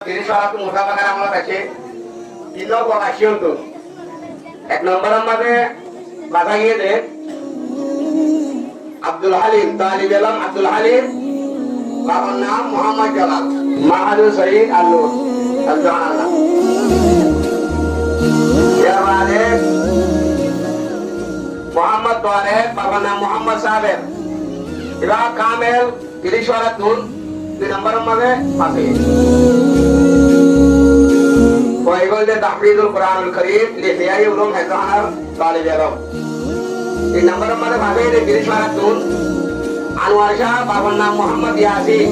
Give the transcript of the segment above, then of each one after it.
Jadi salah satu musabakan amal kace ino ko action to ek number amade bagaye de Abdul Halim Talib Alam Abdul Halim babar naam Muhammad Jalal Mahadur Sayyid Al-Nur Al-Jahanallah ya bade Muhammad Tuare babar naam Muhammad Sabir Iba Kamel Kirishwara Tun di number amade pakai ويقول ده تحفيظ القرآن الكريم لإحياء علوم حفظها طالب العلم. النمبر ماذا بعدين الجريش وارتون أنوار شاه بابنا محمد ياسين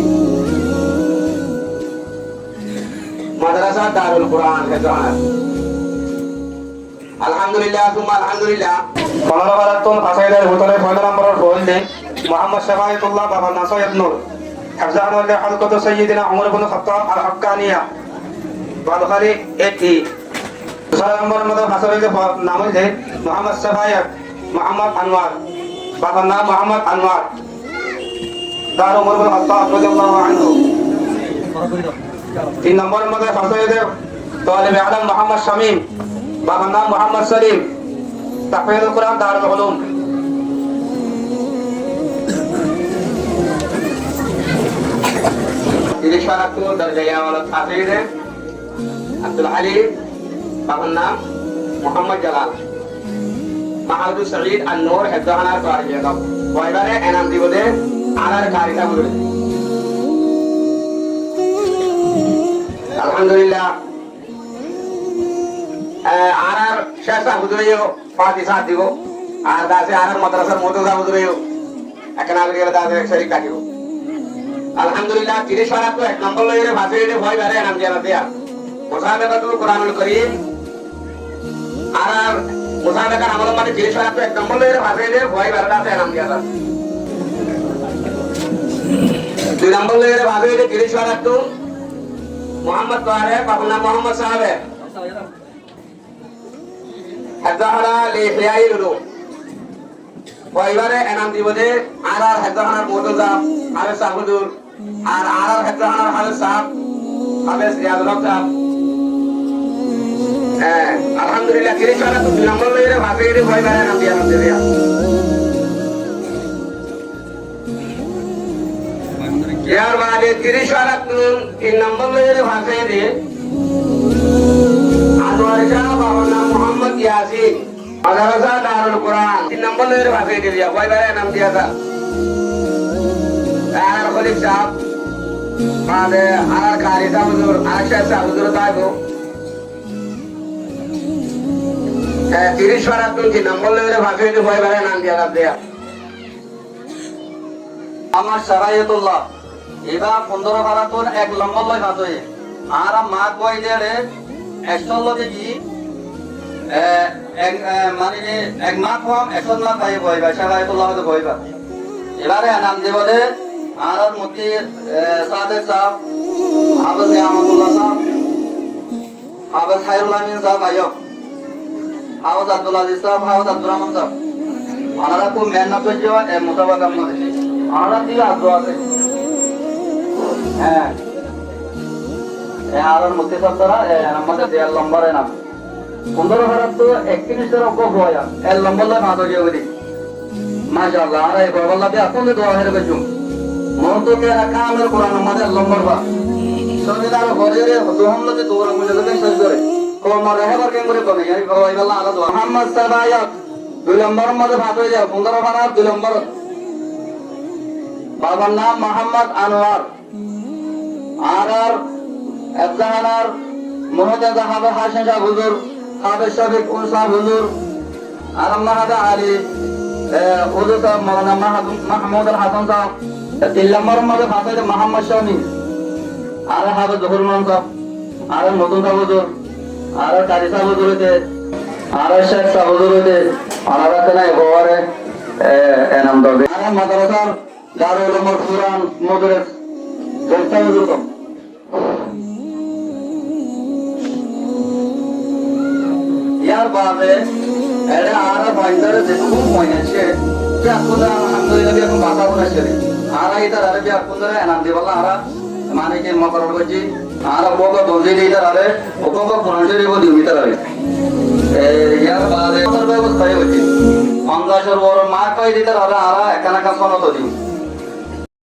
مدرسة دار القرآن حفظها. الحمد لله ثم الحمد لله. পনেরো বারাত্তর ফাসাইল ভুতরে 15 নম্বরের phone দে মোহাম্মদ শাফায়েতুল্লাহ বাবা সৈয়দ নূর হাফজাহুল্লাহ হযরত সাইয়্যিদিনা উমর ইবনে খাত্তাব আল হাক্কানিয়া বাদখালি এটি 16 নম্বরের মধ্যে ফাসাইল নাম হইছে মোহাম্মদ শাফায়েত মোহাম্মদ আনোয়ার বাবার নাম মোহাম্মদ আনোয়ার দার উমর ইবনে খাত্তাব রাদিয়াল্লাহু আনহু 3 নম্বরের মধ্যে ফাসাইল তালিব আলম মোহাম্মদ শামীম বাবার নাম মোহাম্মদ সলিম تحفيظ القرآن دار العلوم إشارة درجة ولا تحفيظ عبد الحليم بابنا محمد جلال محمد سعيد النور حفظنا طارق وإبارة أنام دي بده على الكارثة بده الحمد لله আরার শেষা হুজুরেও পাঁচই সাত দিব আর দাসে আরার মাদ্রাসার মতজা হুজুরেও এখানে আগে গেলে দাসে শরীক থাকিব আলহামদুলিল্লাহ 30 পারা তো এক নম্বর লইরে ভাষাইতে ভয় বারে নাম দিয়া দিয়া মুসাবাকাতুল কুরআনুল কারীম আরার মুসাবাকার আমল মানে 30 পারা তো এক নম্বর লইরে ভাষাইতে ভয় বারে দাসে নাম দিয়া দাস 2 নম্বর লইরে ভাষাইতে 30 পারা তো মোহাম্মদ তোয়ারে বাবনা মোহাম্মদ সাহেব হাজারা লিহিয়াই লুলু ওইবারে এনাম দিবদে আরার হাজারার মোতজা আরে সাহুদুর আর আরার হাজারার হালে সাহেব হাবেস রিয়াদ রক্তাব আলহামদুলিল্লাহ কিরিশারা তো নম্বর লইরে ভাগেরে ওইবারে এনাম দিয়া দিয়া ইয়ার বাদে কিরিশারা তো 3 নম্বর লইরে ভাগেরে আনোয়ার শাহ বাবা মোহাম্মদ ইয়াসিন মাদ্রাসা দারুল কুরআন 3 নম্বর লইরে ভাষাই দিয়া কয়বারে নাম দিয়া দা আর খলিফ সাহেব বাদে আর কারিতা হুজুর আশা সাহেব হুজুর তাইবো 30 পারা 3 নম্বর লইরে ভাষাই দিয়া কয়বারে নাম দিয়া দিয়া আমার শারায়াতুল্লাহ এবা 15 পারা তোর 1 নম্বর লই ভাতই আর মা কই দেরে একশোলকে কি মানে এক মাস কম 100 মাস পাই বইবা শারায়াতুল্লাহ তো বইবা এবারে নাম দেবদে আর মুফতি সাদেক সাহেব হাফেজ নিয়ামতুল্লাহ সাহেব হাফেজ খায়রুল আমিন সাহেব আইয়ো হাফেজ আব্দুল আজিজ সাহেব হাফেজ আব্দুর রহমান সাহেব আনারা খুব মেহনত করছে মুসাবাকা মধ্যে আনারা দিয়ে আদর আছে হ্যাঁ আর মুফতি সাহেব দ্বারা আমাদের দেয়াল নম্বরে নাম 15 ভারত তো 31 টার অঙ্ক হয় এর নম্বর লা মাদো জেবদি মাশাআল্লাহ আর এই বাবাল্লাহ তে আপন দোয়া হেরে গজু মন তো কে কামের কোরআন আমাদের নম্বর বা সবিদার ঘরে দোহমলতে দোরা মুজে দেবে শেষ করে কোন মারে হেবার কেন করে কোনে এই ভাই আল্লাহ আলা দোয়া মোহাম্মদ সাবায়াত 2 নম্বর মধ্যে ভাত হয়ে যায় 15 ভারত 2 নম্বর বাবার নাম মোহাম্মদ আনোয়ার আর আফজানার মুহাদ্দিস হাফেজ হাসান শাহ হুজুর হাফেজ শফিক উসা হুজুর আর মাহাদা আলী হুজুর সাহেব মাওলানা মাহমুদ আল হাসান সাহেব 3 নম্বর মধ্যে ফাসাইতে মোহাম্মদ শামী আর হাফেজ জহুর মান সাহেব আর নতুন সাহেব হুজুর আর কারি সাহেব হুজুর হইতে আর শেখ সাহেব হুজুর হইতে আর রাতে গোয়ারে এনাম দবে আর মাদ্রাসার দারুল উলুম কুরআন মুদরিস জলসা হুজুর ইয়ার বাদে এরা আর বাইন্দারে দেখো মইনেছে যে আপনারা আলহামদুলিল্লাহ এখন বাসা বলেছে আর এটা আরবি আপনারা এনাম দিবাল্লাহ আর মানে কি মকরর করছি আর অপক দলজি দিতে হবে অপক পুরুষের দিও দিতে হবে ইয়ার বাদে ব্যবস্থায় হচ্ছে 50 বড় মার্ক পাই দিতে হবে আর একানা কাজ দিও